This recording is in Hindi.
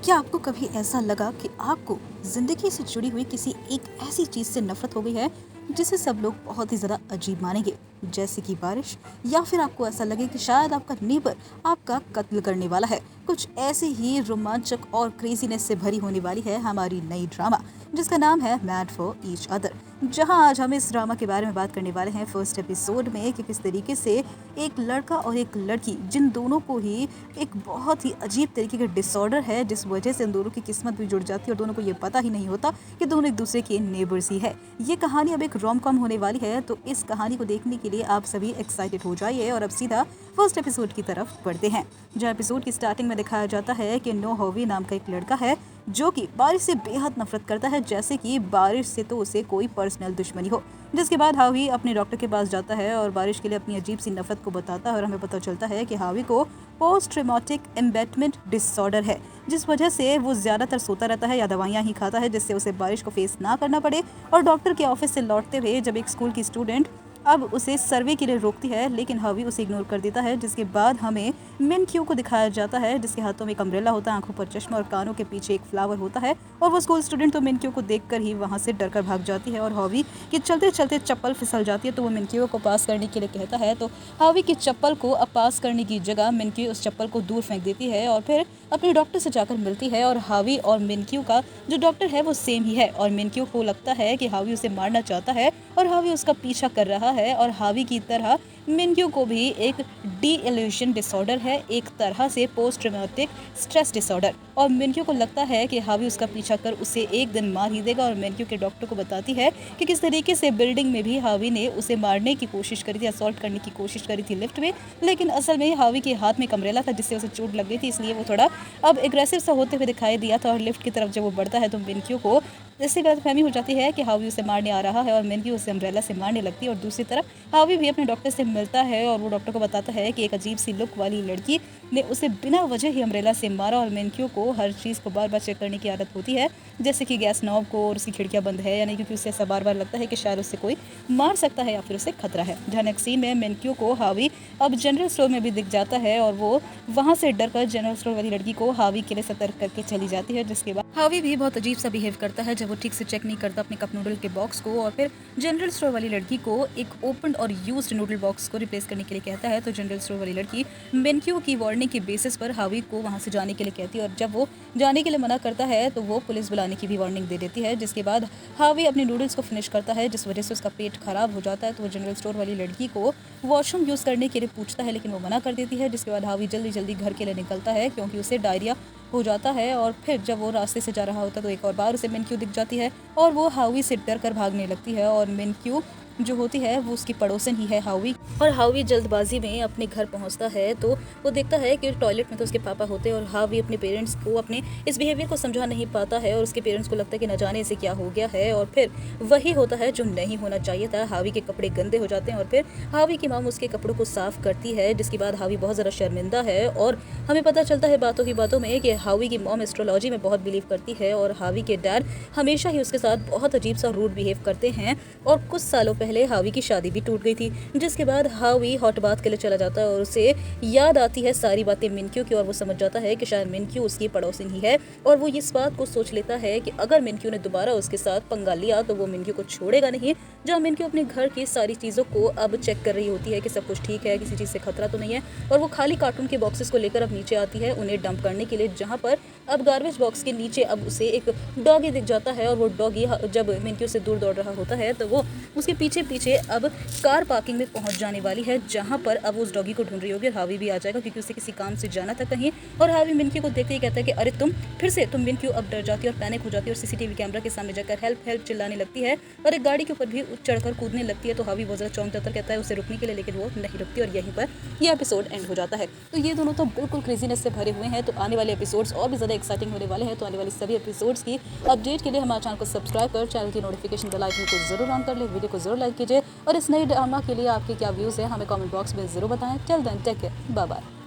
क्या आपको कभी ऐसा लगा कि आपको ज़िंदगी से जुड़ी हुई किसी एक ऐसी चीज़ से नफ़रत हो गई है जिसे सब लोग बहुत ही ज़्यादा अजीब मानेंगे, जैसे कि बारिश, या फिर आपको ऐसा लगे कि शायद आपका नेबर आपका कत्ल करने वाला है। कुछ ऐसे ही रोमांचक और क्रेजीनेस से भरी होने वाली है हमारी नई ड्रामा, जिसका नाम है मैड फॉर ईच अदर। जहां आज हम इस ड्रामा के बारे में बात करने वाले हैं फर्स्ट एपिसोड में कि किस तरीके से एक लड़का और एक लड़की, जिन दोनों को ही एक बहुत ही अजीब तरीके का डिसऑर्डर है, जिस वजह से इन दोनों की किस्मत भी जुड़ जाती है और दोनों को ये पता ही नहीं होता कि दोनों एक दूसरे के नेबर्स ही है। ये कहानी अब एक रोम कॉम होने वाली है, तो इस कहानी को देखने के लिए आप सभी एक्साइटेड हो जाइए और अब सीधा फर्स्ट एपिसोड की तरफ बढ़ते हैं। जहाँ एपिसोड की स्टार्टिंग में दिखाया जाता है कि नो होवी नाम का एक लड़का है जो कि बारिश से बेहद नफरत करता है, जैसे कि बारिश से तो उसे कोई पर्सनल दुश्मनी हो। जिसके बाद हावी अपने डॉक्टर के पास जाता है और बारिश के लिए अपनी अजीब सी नफरत को बताता है और हमें पता चलता है कि हावी को पोस्ट ट्रॉमेटिक एम्बेटमेंट डिसऑर्डर है, जिस वजह से वो ज़्यादातर सोता रहता है या दवाइयाँ ही खाता है, जिससे उसे बारिश को फेस ना करना पड़े। और डॉक्टर के ऑफिस से लौटते हुए जब एक स्कूल की स्टूडेंट अब उसे सर्वे के लिए रोकती है, लेकिन हावी उसे इग्नोर कर देता है। जिसके बाद हमें मिनक्यू को दिखाया जाता है, जिसके हाथों में एक अम्ब्रेला होता है, आंखों पर चश्मा और कानों के पीछे एक फ्लावर होता है। और वो स्कूल स्टूडेंट तो मिनक्यू को देखकर ही वहाँ से डरकर भाग जाती है और हावी की चलते चलते चप्पल फिसल जाती है, तो वो मिनक्यू को पास करने के लिए कहता है। तो हावी की चप्पल को अब पास करने की जगह मिनक्यू उस चप्पल को दूर फेंक देती है और फिर अपने डॉक्टर से जाकर मिलती है। और हावी और मिनक्यू का जो डॉक्टर है वो सेम ही है और मिनक्यू को लगता है कि हावी उसे मारना चाहता है और हावी उसका पीछा कर रहा है। और हावी की तरह मिनक्यू को भी एक डी इल्यूशन डिसऑर्डर है, एक तरह से पोस्ट ट्रॉमेटिक स्ट्रेस डिसऑर्डर। और मिनक्यू को लगता है कि हावी उसका पीछा कर उसे एक दिन मार ही देगा। और मिनक्यू के डॉक्टर को बताती है कि किस तरीके से बिल्डिंग में भी हावी ने उसे मारने की कोशिश करी थी, असॉल्ट करने की कोशिश करी थी लिफ्ट में, लेकिन असल में हावी के हाथ में एक अम्ब्रेला था जिससे उसे चोट लग गई थी, इसलिए वो थोड़ा अब एग्रेसिव सा होते हुए दिखाई दिया था। और लिफ्ट की तरफ जब वो बढ़ता है तो मिनक्यू को इससे गलतफहमी हो जाती है कि हावी उसे मारने आ रहा है और मिनक्यू उसे अम्ब्रेला से मारने लगती है। और दूसरी तरफ हावी भी अपने डॉक्टर से मिलता है और वो डॉक्टर को बताता है कि एक अजीब सी लुक वाली लड़की ने उसे बिना वजह ही अम्ब्रेला से मारा। और मिनक्यू को हर चीज़ को बार बार चेक करने की आदत होती है, जैसे कि गैस नॉब को और उसकी खिड़कियाँ बंद है या नहीं, क्योंकि उसे ऐसा बार बार लगता है कि शायद उससे कोई मार सकता है या फिर उसे खतरा है। जहाँ नेक्स्ट सीन में मिनक्यू को हावी अब जनरल स्टोर में भी दिख जाता है और वो वहाँ से डरकर जनरल स्टोर वाली लड़की को हावी के लिए सतर्क करके चली जाती है। जिसके बाद हावी भी बहुत अजीब सा बिहेव करता है जब वो ठीक से चेक नहीं करता अपने कप नूडल के बॉक्स को और फिर जनरल स्टोर वाली लड़की को एक ओपन और यूज्ड नूडल बॉक्स को रिप्लेस करने के लिए कहता है। तो जनरल स्टोर वाली लड़की मिनक्यू की वार्निंग के बेसिस पर हावी को वहाँ से जाने के लिए कहती है और जब वो जाने के लिए मना करता है तो वो पुलिस बुलाने की भी वार्निंग दे देती है। जिसके बाद हावी अपने नूडल्स को फिनिश करता है, जिस वजह से उसका पेट खराब हो जाता है। तो वो जनरल स्टोर वाली लड़की को वॉशरूम यूज़ करने के लिए पूछता है, लेकिन वो मना कर देती है। जिसके बाद हावी जल्दी जल्दी घर के लिए निकलता है क्योंकि उसे डायरिया हो जाता है। और फिर जब वो रास्ते से जा रहा होता है तो एक और बार उसे मिनक्यू दिख जाती है और वो हावी से डर कर भागने लगती है। और मिनक्यू जो होती है वो उसकी पड़ोसन ही है हावी। और हावी जल्दबाजी में अपने घर पहुंचता है तो वो देखता है कि टॉयलेट में तो उसके पापा होते हैं और हावी अपने पेरेंट्स को अपने इस बिहेवियर को समझा नहीं पाता है और उसके पेरेंट्स को लगता है कि न जाने इसे क्या हो गया है। और फिर वही होता है जो नहीं होना चाहिए था, हावी के कपड़े गंदे हो जाते हैं और फिर हावी की माम उसके कपड़ों को साफ करती है। जिसके बाद हावी बहुत ज़्यादा शर्मिंदा है और हमें पता चलता है बातों ही बातों में कि हावी की मॉम एस्ट्रोलॉजी में बहुत बिलीव करती है और हावी के डैड हमेशा ही उसके साथ बहुत अजीब सा रूड बिहेव करते हैं। और कुछ सालों पहले हावी की शादी भी टूट गई थी। जिसके बाद हावी हॉट बाथ के लिए चला जाता है और उसे याद आती है सारी बातें मिनक्यू की और वो समझ जाता है कि शायद मिनक्यू उसकी पड़ोसिन ही है। और वो इस बात को सोच लेता है कि अगर मिनक्यू ने दोबारा उसके साथ पंगा लिया तो वो मिनक्यू को छोड़ेगा नहीं। जहाँ मिनक्यू अपने घर की सारी चीज़ों को अब चेक कर रही होती है कि सब कुछ ठीक है, किसी चीज़ से खतरा तो नहीं है। और वो खाली कार्टून के बॉक्सेस को लेकर अब नीचे आती है उन्हें डंप करने के लिए, जहाँ पर अब गार्बेज बॉक्स के नीचे अब उसे एक डॉगी दिख जाता है। और वो डॉगी जब मिनक्यू से दूर दौड़ रहा होता है तो वो उसके पीछे पीछे अब कार पार्किंग में पहुंच जाने वाली है, जहां पर अब उस डॉगी को ढूंढ रही होगी और हावी भी आ जाएगा क्योंकि उसे किसी काम से जाना था कहीं। और हावी मिनक्यू को देखते ही कहता है कि अरे तुम फिर से तुम मिनक्यू अब डर जाती है और पैनिक हो जाती है और सीसीटीवी कैमरा के सामने जाकर हेल्प हेल्प चिल्लाने लगती है और एक गाड़ी के ऊपर भी चढ़कर कूदने लगती है। तो हावी बहुत ज़्यादा चौंक जाकर कहता है उसे रुकने के लिए, लेकिन वो नहीं रुकती और यहीं पर यह एपिसोड एंड हो जाता है। तो ये दोनों तो बिल्कुल क्रेजीनेस से भरे हुए हैं, तो आने वाले एपिसोड्स और भी ज़्यादा एक्साइटिंग होने वाले हैं। तो आने वाले सभी एपिसोड्स की अपडेट के लिए हमारे चैनल को सब्सक्राइब कर चैनल की नोटिफिकेशन बेल आइकन को जरूर ऑन कर ले, वीडियो को जरूर लाइक कीजिए और इस नई ड्रामा के लिए आपके क्या व्यूज़ है हमें कमेंट बॉक्स में ज़रूर बताएं। Till then take care, bye bye.